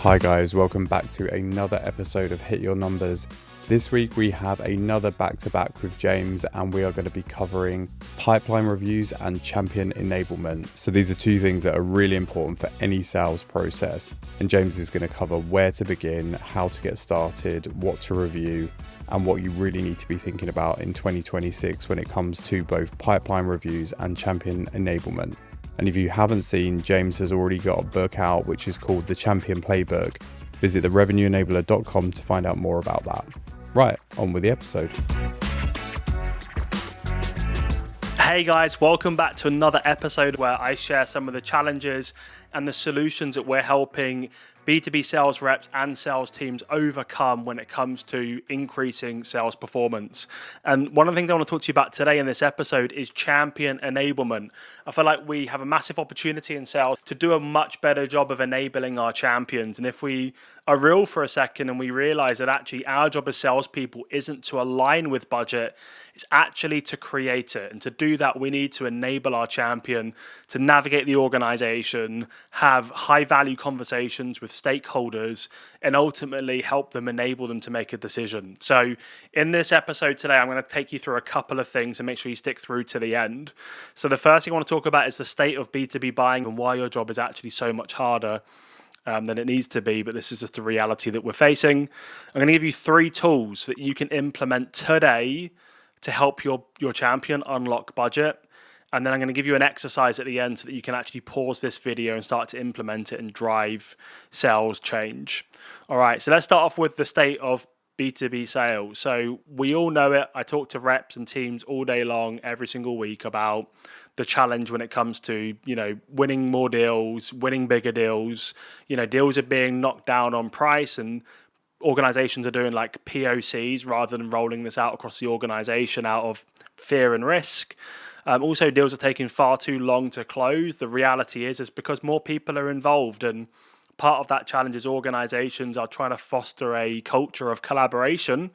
Hi guys, welcome back to another episode of Hit Your Numbers. This week we have another back-to-back with James and we are going to be covering pipeline reviews and champion enablement. So these are two things that are really important for any sales process. And James is going to cover where to begin, how to get started, what to review, and what you really need to be thinking about in 2026 when it comes to both pipeline reviews and champion enablement. And if you haven't seen, James has already got a book out which is called The Champion Playbook. Visit therevenueenabler.com to find out more about that. Right, on with the episode. Hey guys, welcome back to another episode where I share some of the challenges and the solutions that we're helping B2B sales reps and sales teams overcome when it comes to increasing sales performance. And one of the things I want to talk to you about today in this episode is champion enablement. I feel like we have a massive opportunity in sales to do a much better job of enabling our champions. And if we are real for a second and we realize that actually our job as salespeople isn't to align with budget, it's actually to create it. And to do that, we need to enable our champion to navigate the organization, have high value conversations with stakeholders, and ultimately help them, enable them to make a decision. So in this episode today, I'm going to take you through a couple of things and make sure you stick through to the end. So the first thing I want to talk about is the state of B2B buying and why your job is actually so much harder than it needs to be, but this is just the reality that we're facing. I'm going to give you 3 tools that you can implement today to help your champion unlock budget. And then I'm going to give you an exercise at the end so that you can actually pause this video and start to implement it and drive sales change. All right, so let's start off with the state of B2B sales. So we all know it. I talk to reps and teams all day long, every single week about the challenge when it comes to, winning more deals, winning bigger deals. Deals are being knocked down on price and organizations are doing like POCs rather than rolling this out across the organization out of fear and risk. Also, deals are taking far too long to close. The reality is because more people are involved, and part of that challenge is organizations are trying to foster a culture of collaboration,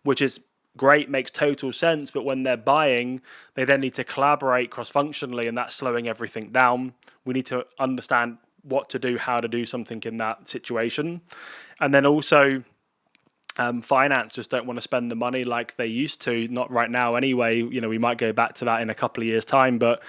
which is great, makes total sense. But when they're buying, they then need to collaborate cross-functionally, and that's slowing everything down. We need to understand what to do, how to do something in that situation. And then also, finance just don't want to spend the money like they used to, not right now anyway. We might go back to that in a couple of years' time, but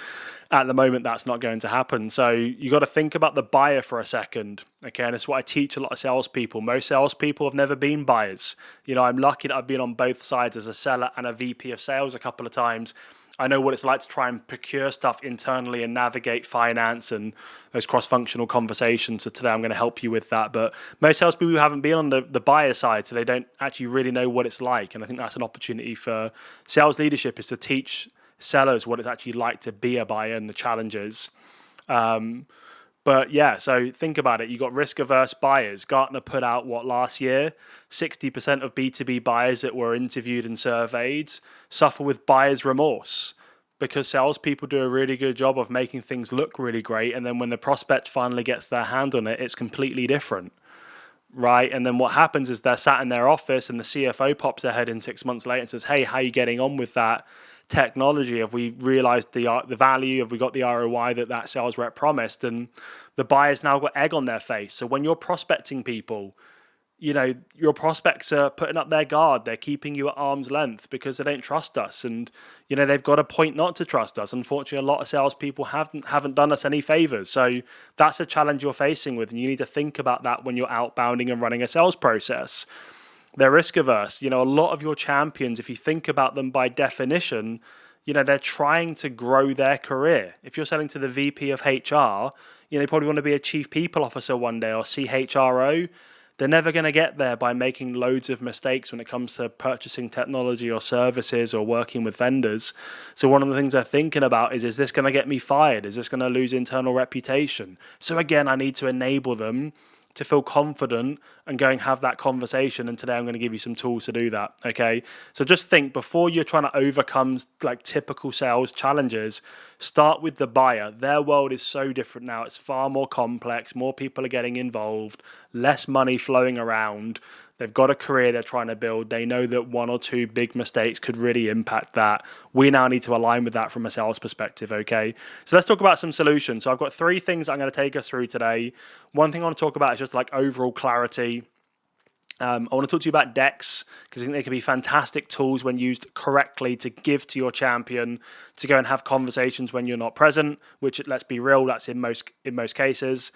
at the moment that's not going to happen. So you got to think about the buyer for a second, okay? And it's what I teach a lot of salespeople. Most salespeople have never been buyers. I'm lucky that I've been on both sides as a seller and a VP of sales a couple of times. I know what it's like to try and procure stuff internally and navigate finance and those cross-functional conversations. So today I'm going to help you with that. But most salespeople haven't been on the buyer side, so they don't actually really know what it's like. And I think that's an opportunity for sales leadership, is to teach sellers what it's actually like to be a buyer and the challenges. But yeah, so think about it. You got risk-averse buyers. Gartner put out last year, 60% of B2B buyers that were interviewed and surveyed suffer with buyer's remorse, because salespeople do a really good job of making things look really great, and then when the prospect finally gets their hand on it, it's completely different, right? And then what happens is they're sat in their office and the CFO pops their head in 6 months later and says, "Hey, how are you getting on with that technology? Have we realized the value? Have we got the ROI that sales rep promised?" And the buyer's now got egg on their face. So when you're prospecting people, your prospects are putting up their guard. They're keeping you at arm's length because they don't trust us. And, they've got a point not to trust us. Unfortunately, a lot of salespeople haven't done us any favors. So that's a challenge you're facing with. And you need to think about that when you're outbounding and running a sales process. They're risk averse. A lot of your champions, if you think about them by definition, they're trying to grow their career. If you're selling to the VP of HR, they probably want to be a chief people officer one day or CHRO. They're never going to get there by making loads of mistakes when it comes to purchasing technology or services or working with vendors. So one of the things they're thinking about is this going to get me fired? Is this going to lose internal reputation? So again, I need to enable them to feel confident and go and have that conversation. And today I'm going to give you some tools to do that. Okay. So just think, before you're trying to overcome like typical sales challenges, start with the buyer. Their world is so different now. It's far more complex. More people are getting involved, less money flowing around. They've got a career they're trying to build. They know that 1 or 2 big mistakes could really impact that. We now need to align with that from a sales perspective, okay? So let's talk about some solutions. So I've got 3 things I'm going to take us through today. One thing I want to talk about is just like overall clarity. I want to talk to you about decks because I think they can be fantastic tools when used correctly to give to your champion to go and have conversations when you're not present, which, let's be real, that's in most cases.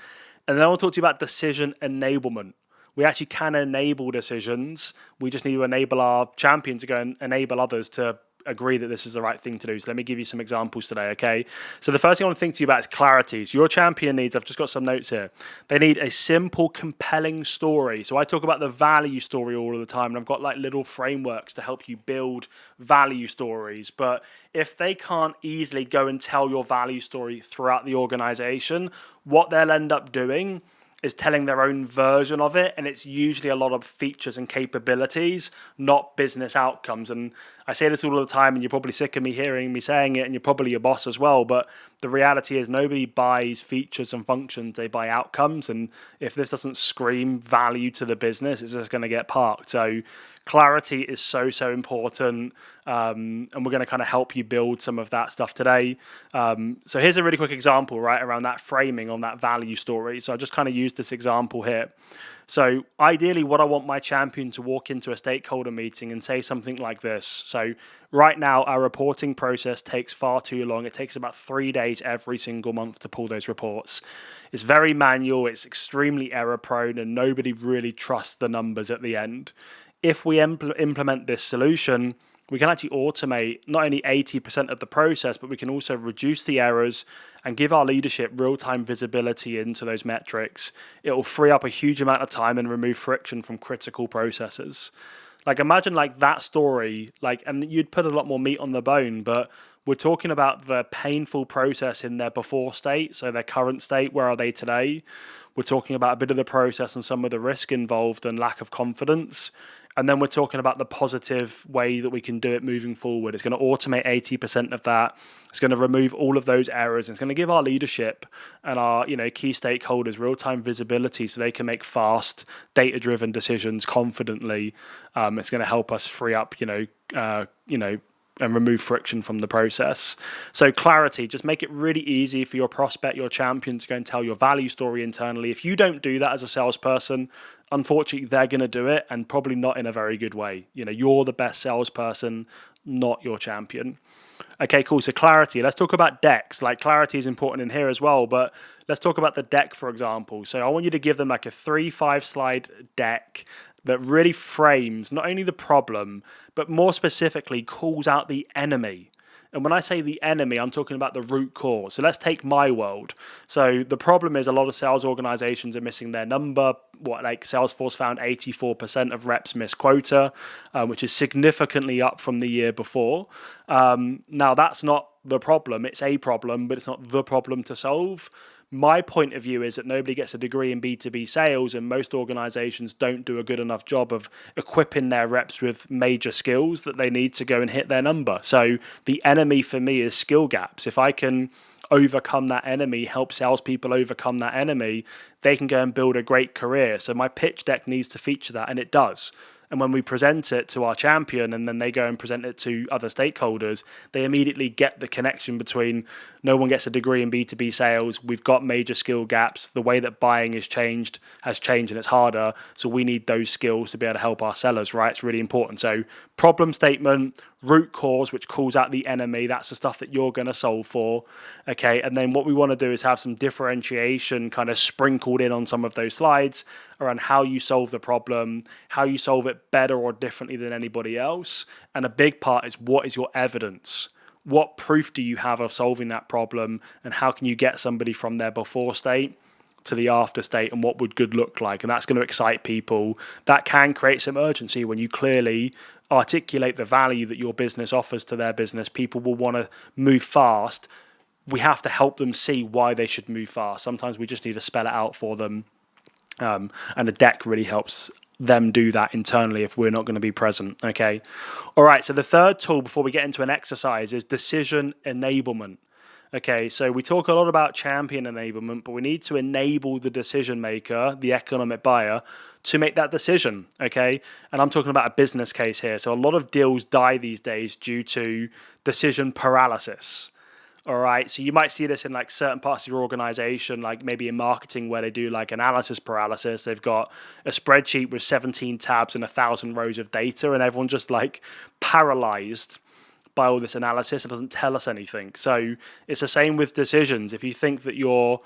And then I want to talk to you about decision enablement. We actually can enable decisions. We just need to enable our champion to go and enable others to agree that this is the right thing to do. So let me give you some examples today, okay? So the first thing I want to think to you about is clarity. So your champion needs, I've just got some notes here, they need a simple, compelling story. So I talk about the value story all of the time, and I've got like little frameworks to help you build value stories. But if they can't easily go and tell your value story throughout the organization, what they'll end up doing is telling their own version of it, and it's usually a lot of features and capabilities, not business outcomes. And I say this all the time, and you're probably sick of me hearing me saying it, and you're probably your boss as well, but the reality is nobody buys features and functions, they buy outcomes. And if this doesn't scream value to the business, it's just going to get parked. So clarity is so important, and we're going to kind of help you build some of that stuff today. So here's a really quick example, right, around that framing on that value story. So I just kind of used this example here. So ideally, what I want my champion to walk into a stakeholder meeting and say something like this. So right now, our reporting process takes far too long. It takes about 3 days every single month to pull those reports. It's very manual, it's extremely error prone, and nobody really trusts the numbers at the end. If we implement this solution, we can actually automate not only 80% of the process, but we can also reduce the errors and give our leadership real-time visibility into those metrics. It will free up a huge amount of time and remove friction from critical processes. Like imagine like that story, like, and you'd put a lot more meat on the bone, but we're talking about the painful process in their before state, so their current state, where are they today? We're talking about a bit of the process and some of the risk involved and lack of confidence. And then we're talking about the positive way that we can do it moving forward. It's going to automate 80% of that. It's going to remove all of those errors. It's going to give our leadership and our key stakeholders real-time visibility so they can make fast, data-driven decisions confidently. It's going to help us free up, and remove friction from the process. So clarity, just make it really easy for your prospect, your champion to go and tell your value story internally. If you don't do that as a salesperson, unfortunately, they're going to do it, and probably not in a very good way. You're the best salesperson, not your champion. Okay, cool. So clarity. Let's talk about decks. Like clarity is important in here as well, but let's talk about the deck, for example. So I want you to give them like a 3-5 slide deck that really frames not only the problem, but more specifically calls out the enemy. And when I say the enemy, I'm talking about the root cause. So let's take my world. So the problem is a lot of sales organizations are missing their number. Salesforce found 84% of reps miss quota, which is significantly up from the year before. Now, that's not the problem. It's a problem, but it's not the problem to solve. My point of view is that nobody gets a degree in B2B sales, and most organizations don't do a good enough job of equipping their reps with major skills that they need to go and hit their number. So the enemy for me is skill gaps. If I can overcome that enemy, help salespeople overcome that enemy, they can go and build a great career. So my pitch deck needs to feature that, and it does. And when we present it to our champion and then they go and present it to other stakeholders, they immediately get the connection between no one gets a degree in B2B sales. We've got major skill gaps. The way that buying has changed and it's harder. So we need those skills to be able to help our sellers, right? It's really important. So problem statement, root cause, which calls out the enemy. That's the stuff that you're going to solve for. Okay. And then what we want to do is have some differentiation kind of sprinkled in on some of those slides around how you solve the problem, how you solve it better or differently than anybody else. And a big part is, what is your evidence? What proof do you have of solving that problem? And how can you get somebody from their before state to the after state, and what would good look like? And that's going to excite people. That can create some urgency when you clearly articulate the value that your business offers to their business. People will want to move fast. We have to help them see why they should move fast. Sometimes we just need to spell it out for them. And the deck really helps them do that internally if we're not going to be present. Okay. All right. So the third tool before we get into an exercise is decision enablement. Okay, so we talk a lot about champion enablement, but we need to enable the decision maker, the economic buyer, to make that decision. Okay, and I'm talking about a business case here. So a lot of deals die these days due to decision paralysis. All right, so you might see this in like certain parts of your organization, like maybe in marketing where they do like analysis paralysis. They've got a spreadsheet with 17 tabs and 1,000 rows of data, and everyone's just like paralyzed by all this analysis. It doesn't tell us anything. So it's the same with decisions. If you think that your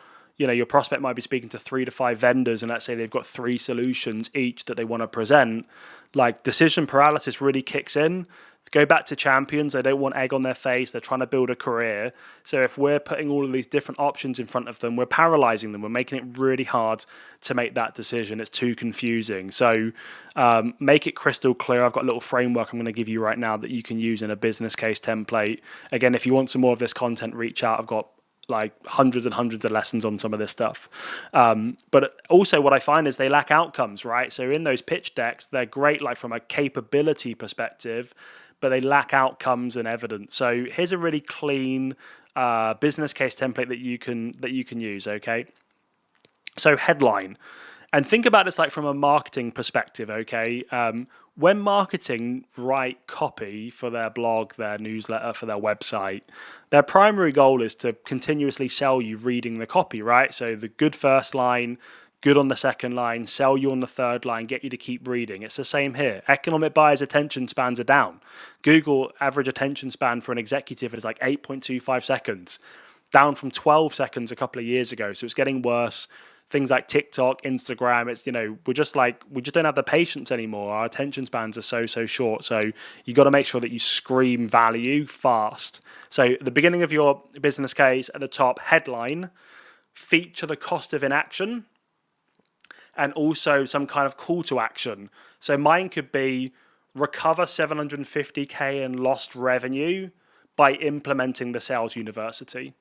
prospect might be speaking to 3 to 5 vendors, and let's say they've got 3 solutions each that they want to present, like decision paralysis really kicks in. Go back to champions. They don't want egg on their face. They're trying to build a career. So if we're putting all of these different options in front of them, we're paralyzing them. We're making it really hard to make that decision. It's too confusing. So make it crystal clear. I've got a little framework I'm going to give you right now that you can use in a business case template. Again, if you want some more of this content, reach out. I've got like hundreds and hundreds of lessons on some of this stuff. But also what I find is they lack outcomes, right? So in those pitch decks, they're great like from a capability perspective, but they lack outcomes and evidence. So here's a really clean business case template that you can use, okay? So headline. And think about this like from a marketing perspective, okay? When marketing write copy for their blog, their newsletter, for their website, their primary goal is to continuously sell you reading the copy, right? So the good first line, good on the second line, sell you on the third line, get you to keep reading. It's the same here. Economic buyers' attention spans are down. Google average attention span for an executive is like 8.25 seconds, down from 12 seconds a couple of years ago. So it's getting worse. Things like TikTok, Instagram, it's, we just don't have the patience anymore. Our attention spans are so short. So you got to make sure that you scream value fast. So at the beginning of your business case, at the top, headline, feature the cost of inaction, and also some kind of call to action. So mine could be recover 750K in lost revenue by implementing the sales university.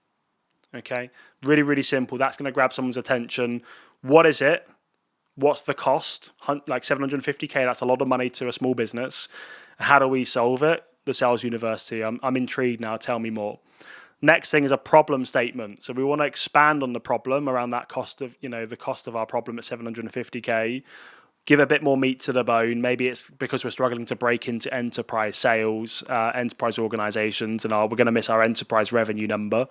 Okay, really, really simple. That's going to grab someone's attention. What is it? What's the cost? Like 750K, that's a lot of money to a small business. How do we solve it? The sales university. I'm intrigued now. Tell me more. Next thing is a problem statement. So we want to expand on the problem around that cost of, the cost of our problem at 750K. Give a bit more meat to the bone. Maybe it's because we're struggling to break into enterprise sales, enterprise organizations, and we're going to miss our enterprise revenue number.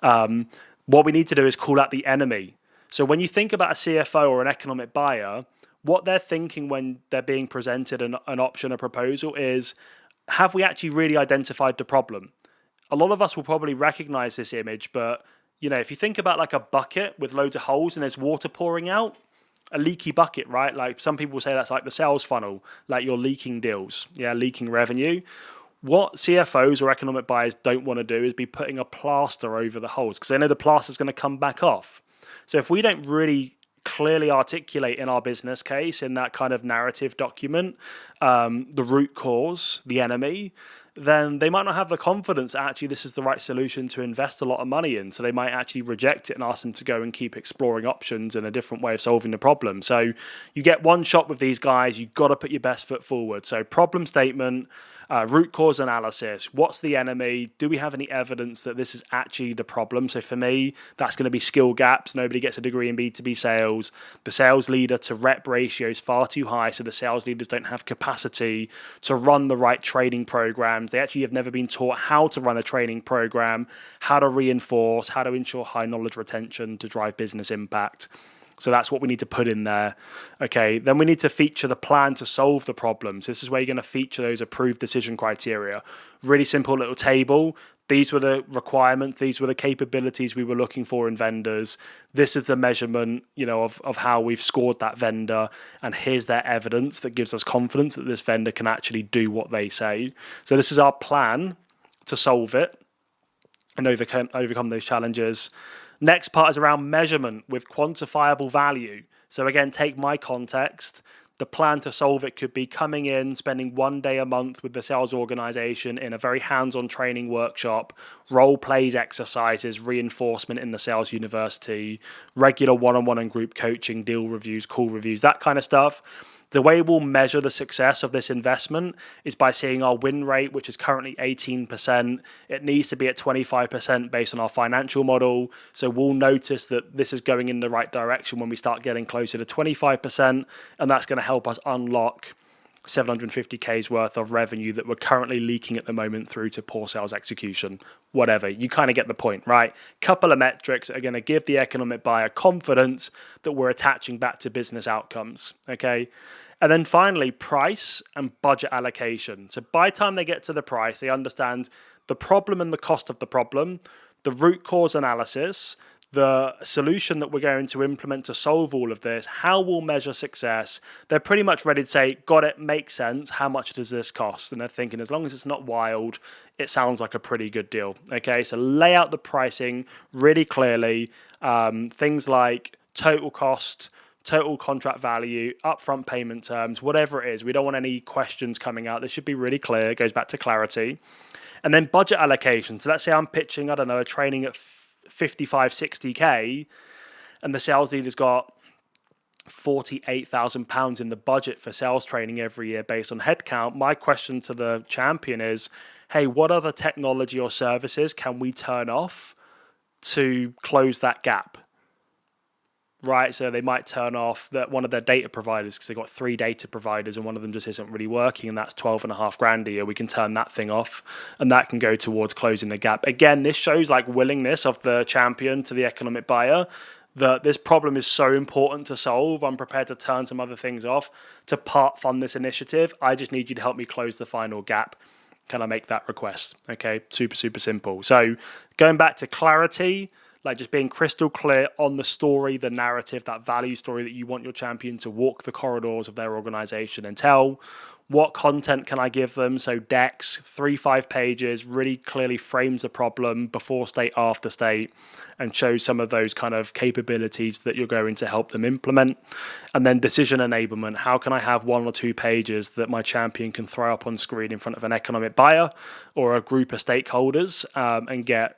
What we need to do is call out the enemy. So when you think about a CFO or an economic buyer, what they're thinking when they're being presented an option, a proposal is, have we actually really identified the problem? A lot of us will probably recognize this image, but if you think about like a bucket with loads of holes and there's water pouring out, a leaky bucket, right? Like some people say that's like the sales funnel, like you're leaking deals, leaking revenue. What CFOs or economic buyers don't want to do is be putting a plaster over the holes because they know the plaster is going to come back off. So if we don't really clearly articulate in our business case, in that kind of narrative document, the root cause, the enemy, then they might not have the confidence that actually this is the right solution to invest a lot of money in. So they might actually reject it and ask them to go and keep exploring options and a different way of solving the problem. So you get one shot with these guys. You've got to put your best foot forward. So problem statement, root cause analysis. What's the enemy? Do we have any evidence that this is actually the problem? So for me, that's going to be skill gaps. Nobody gets a degree in B2B sales. The sales leader to rep ratio is far too high. So the sales leaders don't have capacity to run the right training programs. They actually have never been taught how to run a training program, how to reinforce, how to ensure high knowledge retention to drive business impact. So that's what we need to put in there. Okay, then we need to feature the plan to solve the problems. This is where you're going to feature those approved decision criteria. Really simple little table. These were the requirements. These were the capabilities we were looking for in vendors. This is the measurement, of how we've scored that vendor. And here's their evidence that gives us confidence that this vendor can actually do what they say. So this is our plan to solve it and overcome those challenges. Next part is around measurement with quantifiable value. So again, take my context. The plan to solve it could be coming in, spending 1 day a month with the sales organization in a very hands-on training workshop, role plays, exercises, reinforcement in the sales university, regular one-on-one and group coaching, deal reviews, call reviews, that kind of stuff. The way we'll measure the success of this investment is by seeing our win rate, which is currently 18%. It needs to be at 25% based on our financial model. So we'll notice that this is going in the right direction when we start getting closer to 25%. And that's going to help us unlock 750K's worth of revenue that we're currently leaking at the moment through to poor sales execution. Whatever, you kind of get the point, right? Couple of metrics that are going to give the economic buyer confidence that we're attaching back to business outcomes, okay? And then finally, price and budget allocation. So by the time they get to the price, they understand the problem and the cost of the problem, the root cause analysis, the solution that we're going to implement to solve all of this, how we'll measure success. They're pretty much ready to say, got it, makes sense. How much does this cost? And they're thinking, as long as it's not wild, it sounds like a pretty good deal. Okay, so lay out the pricing really clearly. Things like total cost, total contract value, upfront payment terms, whatever it is. We don't want any questions coming out. This should be really clear. It goes back to clarity. And then budget allocation. So let's say I'm pitching, I don't know, a training at 55, 60K, and the sales leader's got £48,000 in the budget for sales training every year based on headcount. My question to the champion is, hey, what other technology or services can we turn off to close that gap? Right, so they might turn off one of their data providers because they've got 3 data providers and one of them just isn't really working, and that's 12.5 grand a year. We can turn that thing off, and that can go towards closing the gap. Again, this shows like willingness of the champion to the economic buyer that this problem is so important to solve. I'm prepared to turn some other things off to part fund this initiative. I just need you to help me close the final gap. Can I make that request? Okay, super, super simple. So going back to clarity, like just being crystal clear on the story, the narrative, that value story that you want your champion to walk the corridors of their organization and tell. What content can I give them? So decks, 3-5 pages, really clearly frames the problem before state, after state, and shows some of those kind of capabilities that you're going to help them implement. And then decision enablement. How can I have 1 or 2 pages that my champion can throw up on screen in front of an economic buyer or a group of stakeholders and get,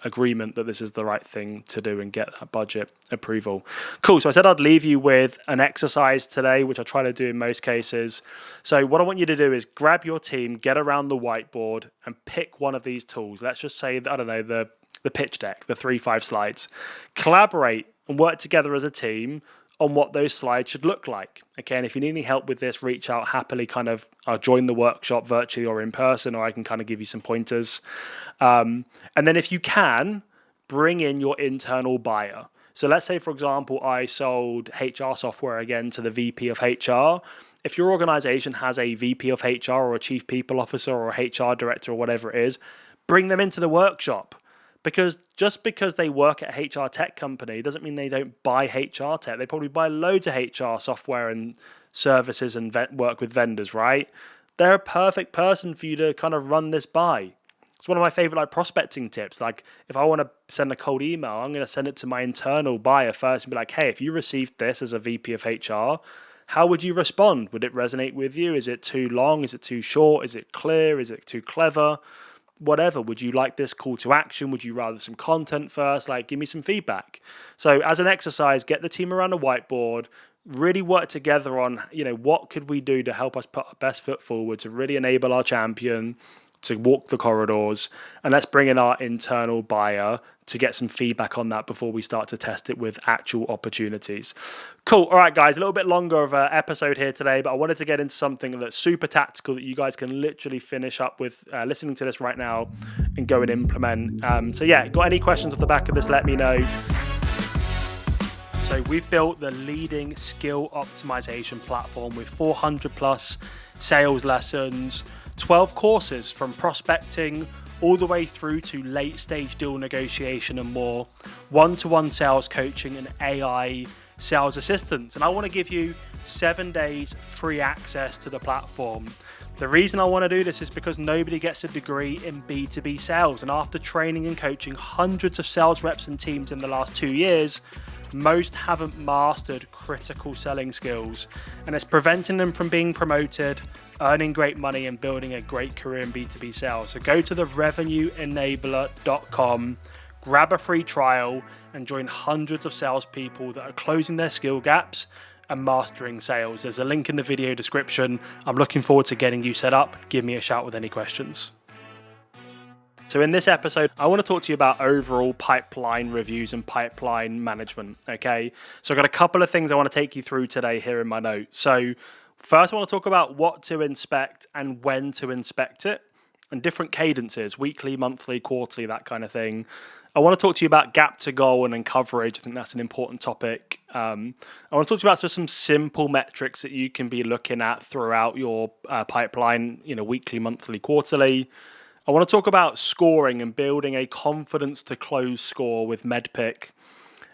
agreement that this is the right thing to do and get that budget approval. Cool. So I said I'd leave you with an exercise today, which I try to do in most cases. So what I want you to do is grab your team, get around the whiteboard and pick one of these tools. Let's just say, I don't know, the pitch deck, the 3-5 slides. Collaborate and work together as a team on what those slides should look like. Okay, and if you need any help with this, reach out happily, I'll join the workshop virtually or in person, or I can kind of give you some pointers. And then if you can, bring in your internal buyer. So let's say, for example, I sold HR software again to the VP of HR. If your organization has a VP of HR or a chief people officer or a HR director or whatever it is, bring them into the workshop. Because just because they work at a HR tech company doesn't mean they don't buy HR tech. They probably buy loads of HR software and services and work with vendors, right? They're a perfect person for you to kind of run this by. It's one of my favorite prospecting tips. Like if I want to send a cold email, I'm going to send it to my internal buyer first and be like, hey, if you received this as a VP of HR, how would you respond? Would it resonate with you? Is it too long? Is it too short? Is it clear? Is it too clever? Whatever. Would you like this call to action? Would you rather some content first? Give me some feedback. So as an exercise, get the team around a whiteboard, really work together on, what could we do to help us put our best foot forward to really enable our champion to walk the corridors, and let's bring in our internal buyer to get some feedback on that before we start to test it with actual opportunities. Cool. All right, guys, a little bit longer of an episode here today, but I wanted to get into something that's super tactical that you guys can literally finish up with listening to this right now and go and implement. So yeah, got any questions off the back of this, let me know. So we've built the leading skill optimization platform with 400 plus sales lessons, 12 courses from prospecting all the way through to late stage deal negotiation and more, one-to-one sales coaching and AI sales assistance. And I want to give you 7 days free access to the platform. The reason I want to do this is because nobody gets a degree in B2B sales. And after training and coaching hundreds of sales reps and teams in the last 2 years, most haven't mastered critical selling skills, and it's preventing them from being promoted, earning great money, and building a great career in B2B sales. So go to the revenueenabler.com, grab a free trial, and join hundreds of salespeople that are closing their skill gaps and mastering sales. There's a link in the video description. I'm looking forward to getting you set up. Give me a shout with any questions. So in this episode, I want to talk to you about overall pipeline reviews and pipeline management, okay? So I've got a couple of things I want to take you through today here in my notes. So first, I want to talk about what to inspect and when to inspect it, and different cadences, weekly, monthly, quarterly, that kind of thing. I want to talk to you about gap to goal and coverage. I think that's an important topic. I want to talk to you about just some simple metrics that you can be looking at throughout your pipeline, weekly, monthly, quarterly. I want to talk about scoring and building a confidence to close score with MEDDPICC.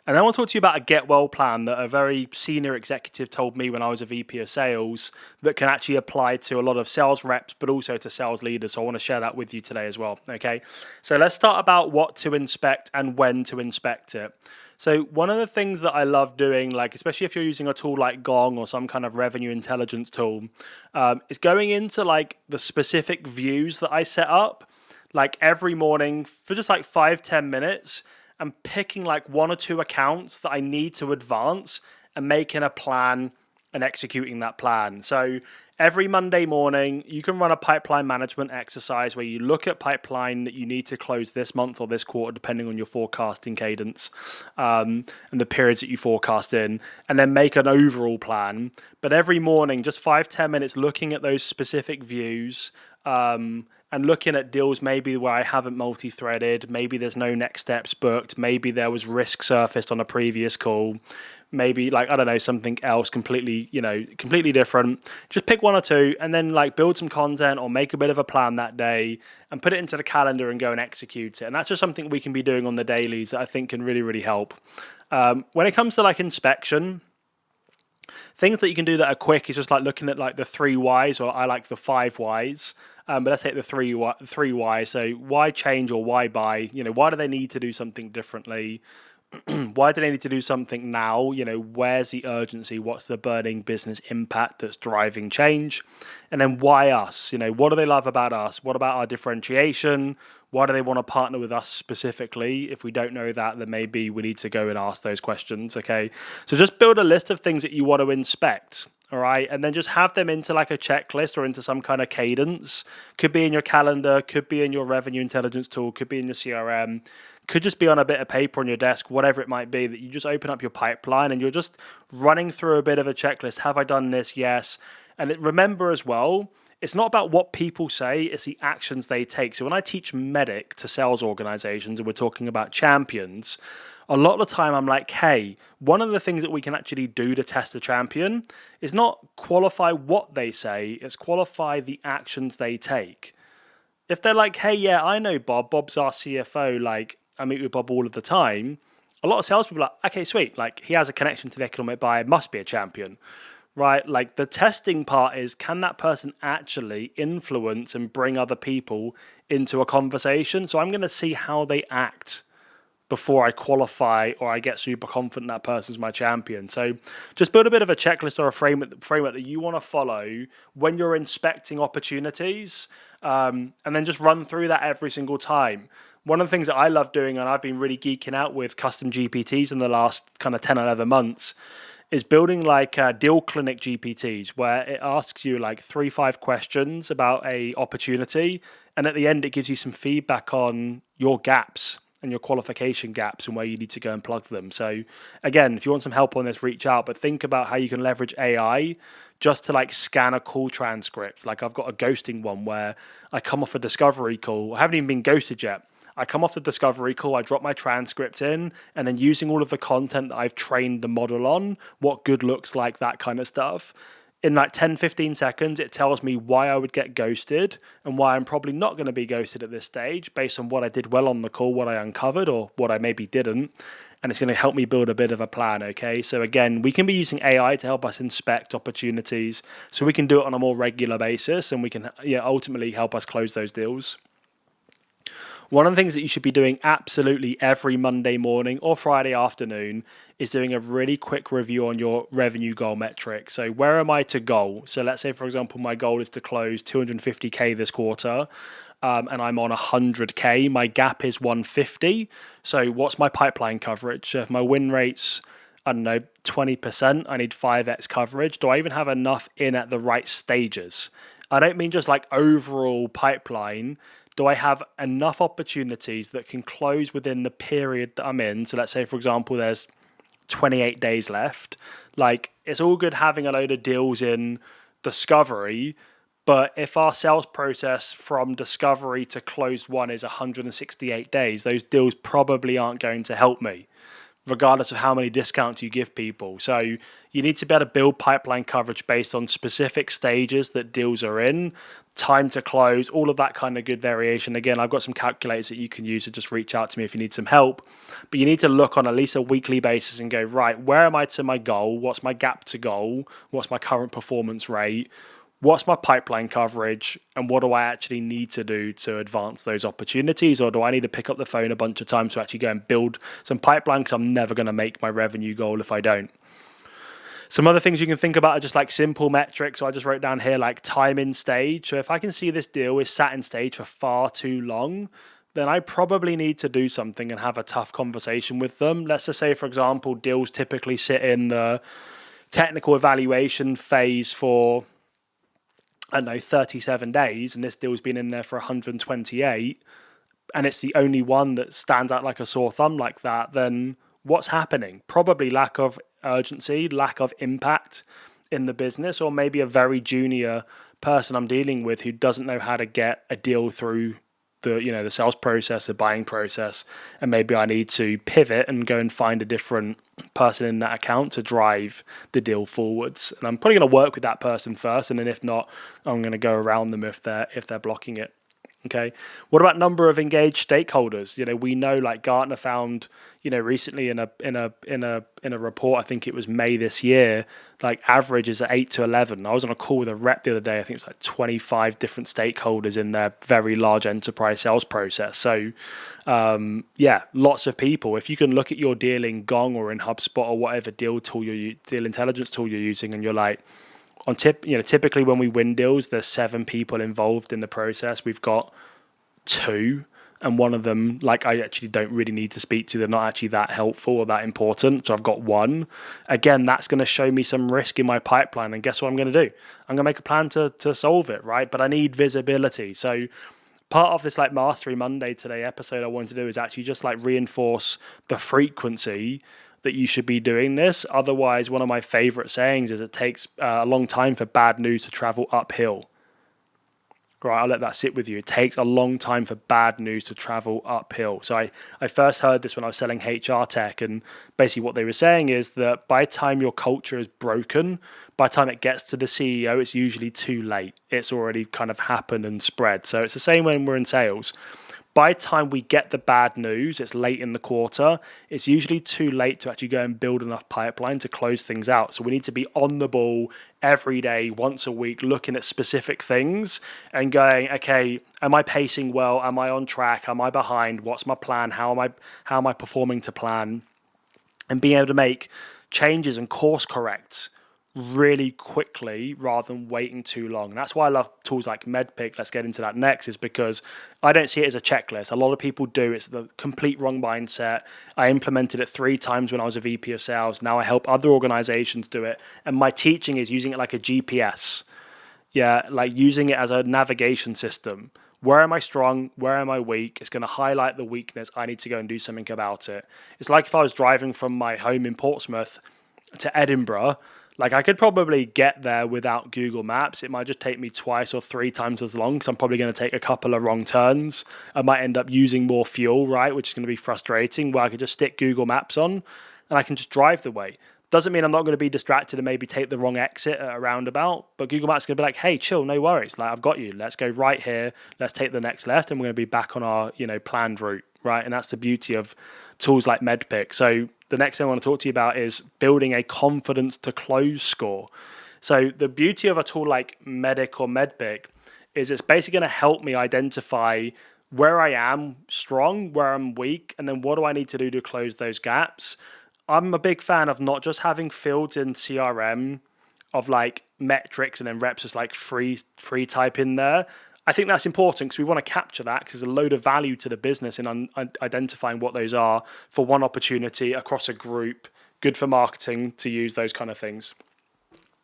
And I want to talk to you about a get well plan that a very senior executive told me when I was a VP of sales that can actually apply to a lot of sales reps, but also to sales leaders. So I want to share that with you today as well. Okay. So let's start about what to inspect and when to inspect it. So one of the things that I love doing, like especially if you're using a tool like Gong or some kind of revenue intelligence tool, is going into like the specific views that I set up, like every morning for just like 5-10 minutes, and picking like one or two accounts that I need to advance and making a plan and executing that plan. So every Monday morning, you can run a pipeline management exercise where you look at pipeline that you need to close this month or this quarter, depending on your forecasting cadence and the periods that you forecast in, and then make an overall plan. But every morning, just 5-10 minutes looking at those specific views, and looking at deals maybe where I haven't multi-threaded, maybe there's no next steps booked, maybe there was risk surfaced on a previous call, maybe like, I don't know, something else completely different. Just pick one or two and then like build some content or make a bit of a plan that day and put it into the calendar and go and execute it. And that's just something we can be doing on the dailies that I think can really, really help. When it comes to like inspection, things that you can do that are quick is just like looking at like the 3 whys, or I like the 5 whys. But let's take the three whys. So why change or why buy? Why do they need to do something differently? Why do they need to do something now? Where's the urgency? What's the burning business impact that's driving change? And then why us? What do they love about us? What about our differentiation? Why do they want to partner with us specifically? If we don't know that, then maybe we need to go and ask those questions, okay? So just build a list of things that you want to inspect, all right? And then just have them into like a checklist or into some kind of cadence. Could be in your calendar, could be in your revenue intelligence tool, could be in your CRM, could just be on a bit of paper on your desk, whatever it might be, that you just open up your pipeline and you're just running through a bit of a checklist. Have I done this? Yes. And remember as well, it's not about what people say, it's the actions they take. So when I teach MEDDPICC to sales organizations and we're talking about champions, a lot of the time I'm like, hey, one of the things that we can actually do to test a champion is not qualify what they say, it's qualify the actions they take. If they're like, hey, yeah, I know Bob, Bob's our CFO, like I meet with Bob all of the time, a lot of salespeople are like, okay, sweet, like he has a connection to the economic buyer, must be a champion. Right, like the testing part is, can that person actually influence and bring other people into a conversation? So I'm going to see how they act before I qualify or I get super confident that person's my champion. So just build a bit of a checklist or a framework that you want to follow when you're inspecting opportunities, and then just run through that every single time. One of the things that I love doing, and I've been really geeking out with custom GPTs in the last kind of 10, 11 months, is building like deal clinic GPTs where it asks you like 3-5 questions about a opportunity, and at the end it gives you some feedback on your gaps and your qualification gaps and where you need to go and plug them. So again, if you want some help on this, reach out, but think about how you can leverage AI just to like scan a call transcript. Like I've got a ghosting one where I come off a discovery call. I haven't even been ghosted yet. I come off the discovery call, I drop my transcript in, and then using all of the content that I've trained the model on, what good looks like, that kind of stuff, in like 10-15 seconds, it tells me why I would get ghosted and why I'm probably not going to be ghosted at this stage based on what I did well on the call, what I uncovered, or what I maybe didn't. And it's going to help me build a bit of a plan, okay? So again, we can be using AI to help us inspect opportunities so we can do it on a more regular basis and we can ultimately help us close those deals. One of the things that you should be doing absolutely every Monday morning or Friday afternoon is doing a really quick review on your revenue goal metric. So where am I to goal? So let's say, for example, my goal is to close 250K this quarter, and I'm on 100K. My gap is 150. So what's my pipeline coverage? So if my win rate's I don't know, 20%, I need 5x coverage. Do I even have enough in at the right stages? I don't mean just like overall pipeline. Do I have enough opportunities that can close within the period that I'm in? So let's say, for example, there's 28 days left. Like, it's all good having a load of deals in discovery, but if our sales process from discovery to closed one is 168 days, those deals probably aren't going to help me, regardless of how many discounts you give people. So you need to be able to build pipeline coverage based on specific stages that deals are in, time to close, all of that kind of good variation. Again, I've got some calculators that you can use, to just reach out to me if you need some help. But you need to look on at least a weekly basis and go, right, where am I to my goal? What's my gap to goal? What's my current performance rate? What's my pipeline coverage, and what do I actually need to do to advance those opportunities? Or do I need to pick up the phone a bunch of times to actually go and build some pipeline, because I'm never going to make my revenue goal if I don't? Some other things you can think about are just like simple metrics. So I just wrote down here like time in stage. So if I can see this deal is sat in stage for far too long, then I probably need to do something and have a tough conversation with them. Let's just say, for example, deals typically sit in the technical evaluation phase for, I don't know, 37 days, and this deal's been in there for 128, and it's the only one that stands out like a sore thumb like that, then what's happening? Probably lack of urgency, lack of impact in the business, or maybe a very junior person I'm dealing with who doesn't know how to get a deal through the sales process, the buying process, and maybe I need to pivot and go and find a different person in that account to drive the deal forwards. And I'm probably going to work with that person first, and then if not, I'm going to go around them if they're blocking it. Okay. What about number of engaged stakeholders? We know, like Gartner found, recently in a report, I think it was May this year, like average is at 8 to 11. I was on a call with a rep the other day. I think it was like 25 different stakeholders in their very large enterprise sales process. So, lots of people. If you can look at your deal in Gong or in HubSpot or whatever deal intelligence tool you're using, and you're like, typically when we win deals, there's 7 people involved in the process. We've got 2, and one of them, like, I actually don't really need to speak to. They're not actually that helpful or that important. So I've got 1. Again, that's going to show me some risk in my pipeline. And guess what I'm going to do? I'm going to make a plan to solve it, right? But I need visibility. So part of this like Mastery Monday today episode I wanted to do is actually just like reinforce the frequency that you should be doing this. Otherwise, one of my favorite sayings is it takes a long time for bad news to travel uphill. Right, I'll let that sit with you. It takes a long time for bad news to travel uphill. So I first heard this when I was selling HR tech, and basically what they were saying is that by the time your culture is broken, by the time it gets to the CEO, it's usually too late. It's already kind of happened and spread. So it's the same when we're in sales. By the time we get the bad news, it's late in the quarter, it's usually too late to actually go and build enough pipeline to close things out. So we need to be on the ball every day, once a week, looking at specific things and going, okay, am I pacing well? Am I on track? Am I behind? What's my plan? How am I performing to plan? And being able to make changes and course correct really quickly rather than waiting too long. And that's why I love tools like MEDDPICC. Let's get into that next, is because I don't see it as a checklist. A lot of people do. It's the complete wrong mindset. I implemented it 3 times when I was a VP of sales. Now I help other organizations do it. And my teaching is using it like a GPS. Yeah, like using it as a navigation system. Where am I strong? Where am I weak? It's going to highlight the weakness. I need to go and do something about it. It's like if I was driving from my home in Portsmouth to Edinburgh. Like, I could probably get there without Google Maps. It might just take me 2 or 3 times as long, because I'm probably going to take a couple of wrong turns. I might end up using more fuel, right, which is going to be frustrating, where I could just stick Google Maps on and I can just drive the way. Doesn't mean I'm not going to be distracted and maybe take the wrong exit at a roundabout, but Google Maps is going to be like, hey, chill, no worries. Like, I've got you. Let's go right here. Let's take the next left, and we're going to be back on our, planned route, right? And that's the beauty of tools like MEDDPICC. So the next thing I want to talk to you about is building a confidence to close score. So the beauty of a tool like MEDDPICC or MEDDPICC is it's basically going to help me identify where I am strong, where I'm weak, and then what do I need to do to close those gaps. I'm a big fan of not just having fields in CRM of like metrics and then reps as like free type in there. I think that's important because we want to capture that, because there's a load of value to the business in identifying what those are for one opportunity across a group good for marketing to use those kind of things.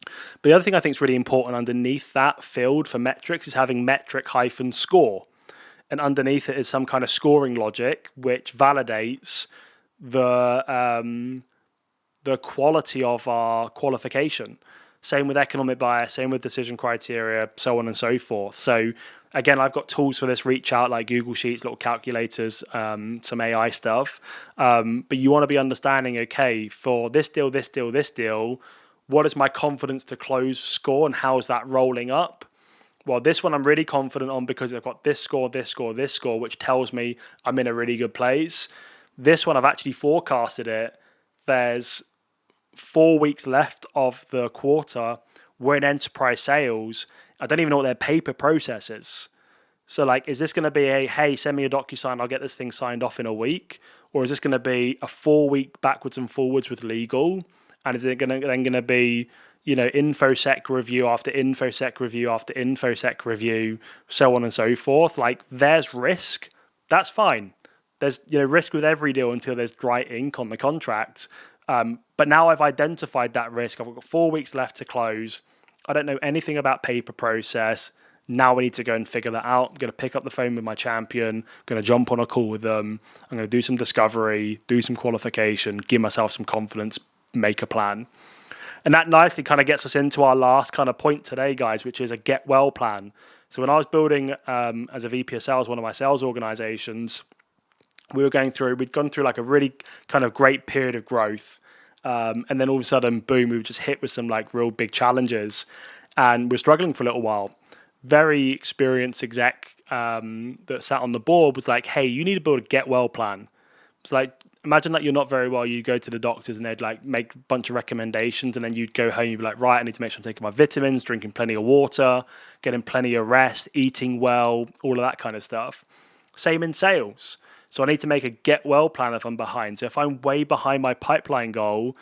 But the other thing I think is really important underneath that field for metrics is having metric-score. And underneath it is some kind of scoring logic which validates the quality of our qualification. Same with economic bias, same with decision criteria, so on and so forth. So again, I've got tools for this, reach out like Google Sheets, little calculators, some AI stuff. But you want to be understanding, okay, for this deal, what is my confidence to close score and how is that rolling up? Well, this one I'm really confident on because I've got this score, which tells me I'm in a really good place. This one I've actually forecasted it. There's 4 weeks left of the quarter. We're in enterprise sales. I don't even know what their paper process is. So like, is this going to be hey, send me a DocuSign, I'll get this thing signed off in a week? Or is this going to be a 4 week backwards and forwards with legal? And is it then going to be, InfoSec review after InfoSec review after InfoSec review, so on and so forth? Like, there's risk. That's fine. There's risk with every deal until there's dry ink on the contract. But now I've identified that risk. I've got 4 weeks left to close. I don't know anything about paper process. Now I need to go and figure that out. I'm going to pick up the phone with my champion. I'm going to jump on a call with them. I'm going to do some discovery, do some qualification, give myself some confidence, make a plan. And that nicely kind of gets us into our last kind of point today, guys, which is a get well plan. So when I was building as a VP of sales, one of my sales organizations, we'd gone through like a really kind of great period of growth. And then all of a sudden, boom, we were just hit with some like real big challenges. And we're struggling for a little while. Very experienced exec that sat on the board was like, hey, you need to build a get well plan. It's like, imagine that you're not very well, you go to the doctors and they'd like make a bunch of recommendations, and then you'd go home, you'd be like, right, I need to make sure I'm taking my vitamins, drinking plenty of water, getting plenty of rest, eating well, all of that kind of stuff. Same in sales. So I need to make a get well plan if I'm behind. So if I'm way behind my pipeline goal,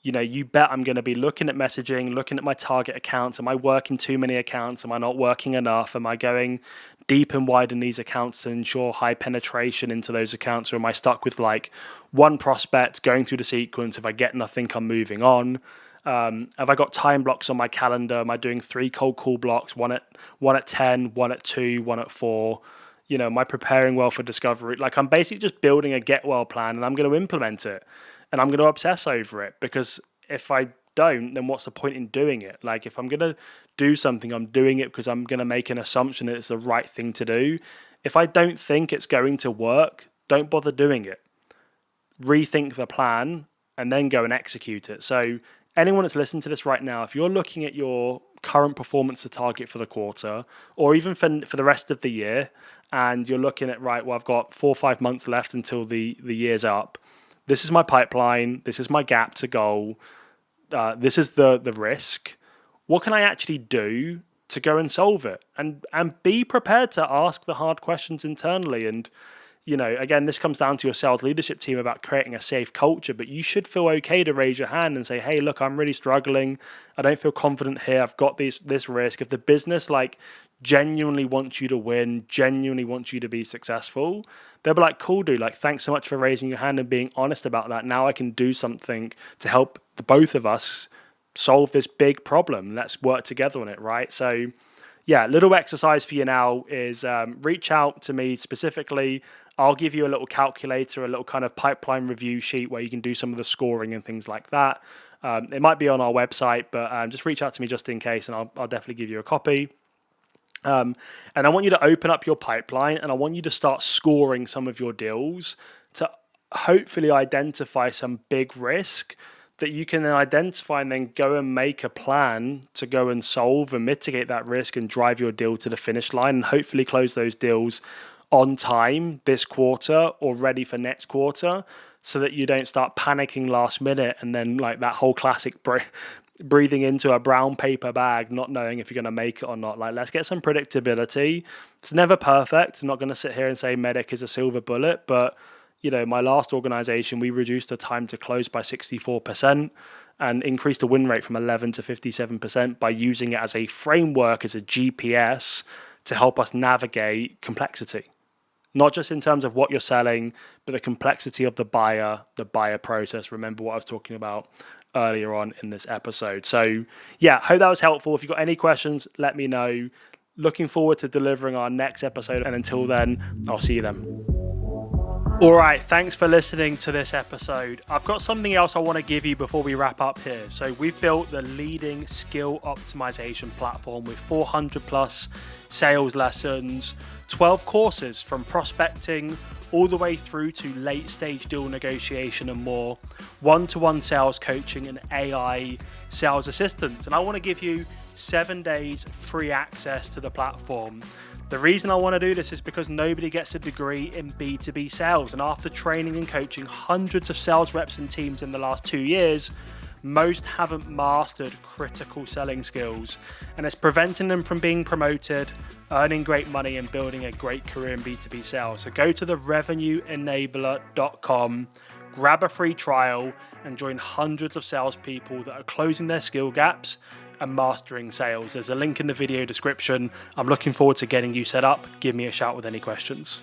you bet I'm going to be looking at messaging, looking at my target accounts. Am I working too many accounts? Am I not working enough? Am I going deep and wide in these accounts to ensure high penetration into those accounts? Or am I stuck with like one prospect going through the sequence? If I get nothing, I'm moving on. Have I got time blocks on my calendar? Am I doing 3 cold call blocks, one at 10, one at 2, one at 4? Am I preparing well for discovery? Like, I'm basically just building a get well plan, and I'm going to implement it. And I'm going to obsess over it, because if I don't, then what's the point in doing it? Like, if I'm going to do something, I'm doing it because I'm going to make an assumption that it's the right thing to do. If I don't think it's going to work, don't bother doing it. Rethink the plan and then go and execute it. So anyone that's listening to this right now, if you're looking at your current performance to target for the quarter, or even for the rest of the year, and you're looking at, right, well, I've got 4 or 5 months left until the year's up. This is my pipeline. This is my gap to goal. This is the risk. What can I actually do to go and solve it? And be prepared to ask the hard questions internally. And, again, this comes down to your sales leadership team about creating a safe culture, but you should feel okay to raise your hand and say, hey, look, I'm really struggling. I don't feel confident here. I've got this risk. If the business genuinely wants you to win, genuinely wants you to be successful, they'll be like, cool, dude, thanks so much for raising your hand and being honest about that. Now I can do something to help the both of us solve this big problem. Let's work together on it, right? So yeah, little exercise for you now is reach out to me specifically. I'll give you a little calculator, a little kind of pipeline review sheet where you can do some of the scoring and things like that. It might be on our website, but just reach out to me just in case, and I'll definitely give you a copy. And I want you to open up your pipeline, and I want you to start scoring some of your deals to hopefully identify some big risk that you can then identify, and then go and make a plan to go and solve and mitigate that risk and drive your deal to the finish line, and hopefully close those deals on time this quarter or ready for next quarter, so that you don't start panicking last minute and then like that whole classic breathing into a brown paper bag, not knowing if you're going to make it or not. Like, let's get some predictability. It's never perfect. I'm not going to sit here and say MEDDPICC is a silver bullet, but my last organization, we reduced the time to close by 64% and increased the win rate from 11 to 57% by using it as a framework, as a GPS to help us navigate complexity. not just in terms of what you're selling, but the complexity of the buyer process. Remember what I was talking about earlier on in this episode. So yeah, hope that was helpful. If you've got any questions, let me know. Looking forward to delivering our next episode. And until then, I'll see you then. All right, thanks for listening to this episode. I've got something else I want to give you before we wrap up here. So we've built the leading skill optimization platform with 400 plus sales lessons, 12 courses from prospecting all the way through to late stage deal negotiation and more, one-to-one sales coaching and AI sales assistance. And I want to give you 7 days free access to the platform. The reason I want to do this is because nobody gets a degree in B2B sales. And after training and coaching hundreds of sales reps and teams in the last 2 years, most haven't mastered critical selling skills. And it's preventing them from being promoted, earning great money, and building a great career in B2B sales. So go to the revenueenabler.com, grab a free trial, and join hundreds of salespeople that are closing their skill gaps and mastering sales. There's a link in the video description. I'm looking forward to getting you set up. Give me a shout with any questions.